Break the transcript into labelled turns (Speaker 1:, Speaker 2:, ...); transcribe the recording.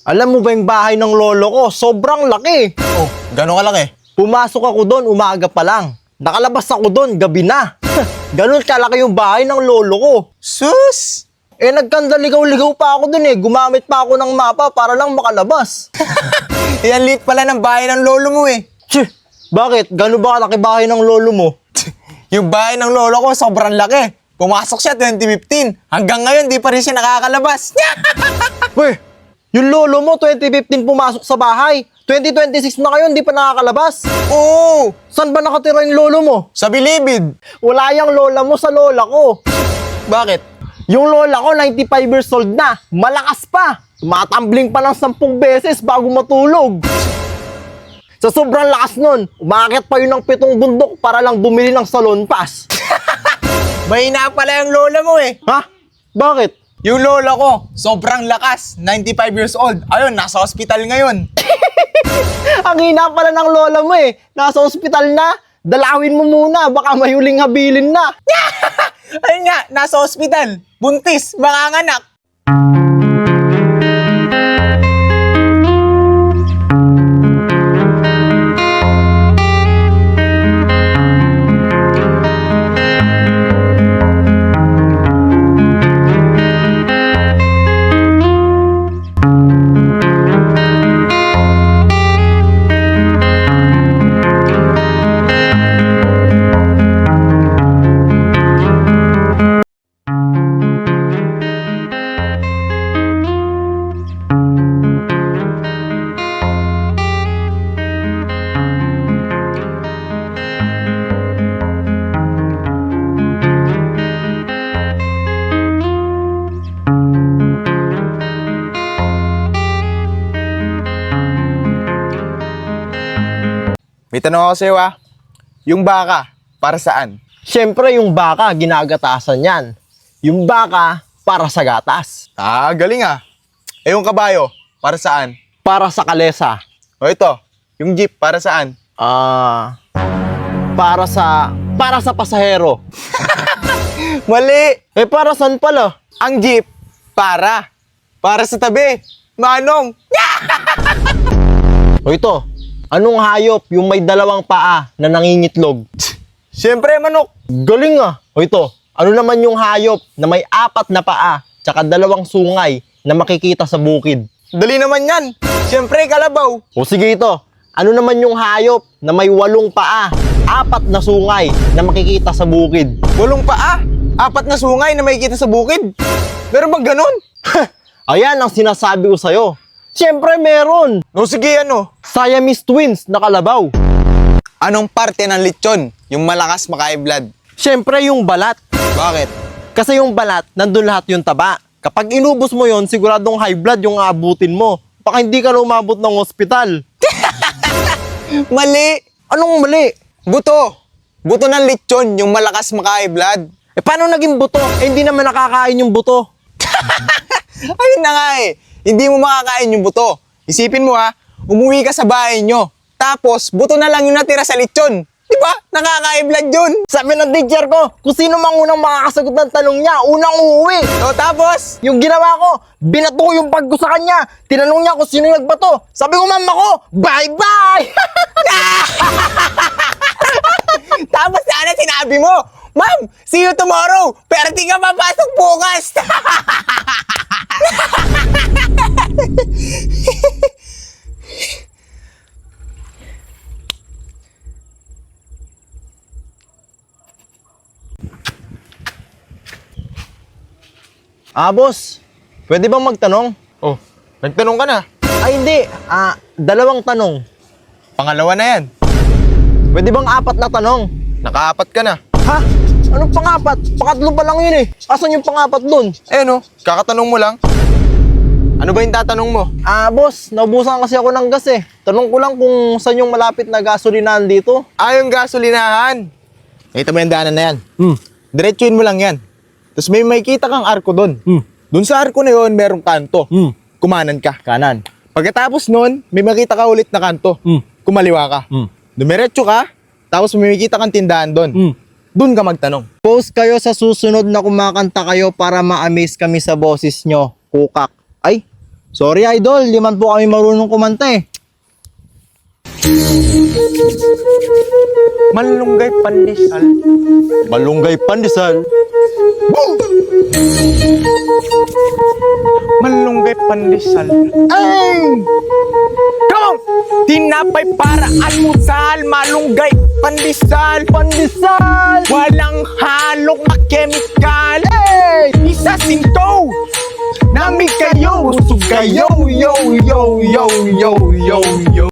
Speaker 1: Alam mo ba yung bahay ng lolo ko? Sobrang laki.
Speaker 2: Oh, gano'ng kalaki?
Speaker 1: Pumasok ako doon, umaga pa lang. Nakalabas ako doon, gabi na. Ganun kalaki yung bahay ng lolo ko.
Speaker 2: Sus!
Speaker 1: Nagkandaligaw-ligaw pa ako doon Gumamit pa ako ng mapa para lang makalabas.
Speaker 2: Yan liit pala ng bahay ng lolo mo eh.
Speaker 1: Tch, bakit? Gano'n ba kalaki bahay ng lolo mo?
Speaker 2: Yung bahay ng lolo ko sobrang laki. Pumasok siya 2015. Hanggang ngayon, di pa rin siya nakakalabas.
Speaker 1: Weh, yung lolo mo 2015 pumasok sa bahay. 2026 na ngayon, di pa nakakalabas.
Speaker 2: Oo!
Speaker 1: Saan ba nakatira yung lolo mo?
Speaker 2: Sa bilibid.
Speaker 1: Wala yung lola mo sa lola ko.
Speaker 2: Bakit?
Speaker 1: Yung lola ko, 95 years old na. Malakas pa. Tumatambling pa ng 10 beses bago matulog. Sa sobrang lakas nun, umakyat pa yun ng 7 bundok para lang bumili ng salon pass.
Speaker 2: Mahina pala yung lola mo eh.
Speaker 1: Ha? Bakit?
Speaker 2: Yung lola ko, sobrang lakas. 95 years old. Ayun, nasa hospital ngayon.
Speaker 1: Ang hina pala ng lola mo Nasa ospital na. Dalawin mo muna, baka may huling habilin na.
Speaker 2: Ayun nga, nasa hospital. Buntis, manganganak. May tanong ako sa'yo Yung baka, para saan?
Speaker 1: Siyempre, yung baka, ginagatasan yan. Yung baka, para sa gatas.
Speaker 2: Galing yung kabayo, para saan?
Speaker 1: Para sa kalesa.
Speaker 2: O ito, yung jeep, para saan?
Speaker 1: Para sa pasahero.
Speaker 2: Mali!
Speaker 1: Para saan pala?
Speaker 2: Ang jeep, para sa tabi. Manong!
Speaker 1: O ito, anong hayop yung may 2 paa na nangingitlog?
Speaker 2: Siyempre, manok!
Speaker 1: Galing O ito, ano naman yung hayop na may 4 na paa tsaka 2 sungay na makikita sa bukid?
Speaker 2: Dali naman yan! Siyempre, kalabaw!
Speaker 1: O sige ito, ano naman yung hayop na may 8 paa, 4 na sungay na makikita sa bukid?
Speaker 2: 8 paa, 4 na sungay na makikita sa bukid. Meron bang ganun?
Speaker 1: Ayan ang sinasabi ko sa'yo. Siyempre meron!
Speaker 2: O sige,
Speaker 1: Siamese twins na kalabaw.
Speaker 2: Anong parte ng lechon yung malakas maka-blood?
Speaker 1: Siyempre yung balat.
Speaker 2: Bakit?
Speaker 1: Kasi yung balat, nandun lahat yung taba. Kapag inubos mo yon, siguradong high blood yung aabutin mo. Baka hindi ka na umabot ng ospital.
Speaker 2: Mali!
Speaker 1: Anong mali?
Speaker 2: Buto! Buto ng lechon yung malakas maka-blood.
Speaker 1: Paano naging buto? Hindi naman nakakain yung buto.
Speaker 2: Ayun na nga hindi mo makakain yung buto. Isipin mo umuwi ka sa bahay nyo. Tapos, buto na lang yung natira sa lechon. Diba? Nakaka-blood yun.
Speaker 1: Sabi ng teacher ko, kung sino mang unang makakasagot ng tanong niya, unang uuwi.
Speaker 2: O tapos,
Speaker 1: Yung ginawa ko, binato ko yung bag ko sa kanya. Tinanong niya kung sino yung nagbato. Sabi ko, mama ko, bye-bye!
Speaker 2: tapos sana sinabi mo, Ma'am, see you tomorrow, pero di ka papasok bukas.
Speaker 1: Boss, pwede bang magtanong?
Speaker 2: Oh, nagtanong ka na.
Speaker 1: Ay, hindi. 2 tanong.
Speaker 2: Pangalawa na yan.
Speaker 1: Pwede bang 4 na tanong?
Speaker 2: Naka-4 ka na.
Speaker 1: Ha? Anong pang-4? Pangatlo pa lang yun Asan yung pang-4 dun?
Speaker 2: Kakatanong mo lang. Ano ba yung tatanong mo?
Speaker 1: Boss, naubusan kasi ako ng gas Tanong ko lang kung saan yung malapit na gasolinahan dito.
Speaker 2: Yung gasolinahan. Ito mo yung daanan na yan. Diretsuin mo lang yan. Tapos may makikita kang arko doon. Doon sa arko na yun, merong kanto. Kumanan ka.
Speaker 1: Kanan.
Speaker 2: Pagkatapos nun, may makita ka ulit na kanto. Kumaliwa ka. Dumiretso ka, tapos may makikita kang tindahan doon. Doon ka magtanong.
Speaker 1: Post kayo sa susunod na kumakanta kayo para ma-amaze kami sa boses nyo. Kukak. Ay, Sorry idol, di man po kami marunong kumanta eh.
Speaker 2: Malunggay pandesal.
Speaker 1: Malunggay pandesal.
Speaker 2: Malunggay pandesal.
Speaker 1: Ay!
Speaker 2: Come on! Tinapay para almusal. Malunggay pandesal.
Speaker 1: Pandesal!
Speaker 2: Walang halong na chemical.
Speaker 1: Hey!
Speaker 2: Isa sinto. Nami kayo. Busog kayo.
Speaker 1: Yo, yo, yo, yo, yo, yo, yo.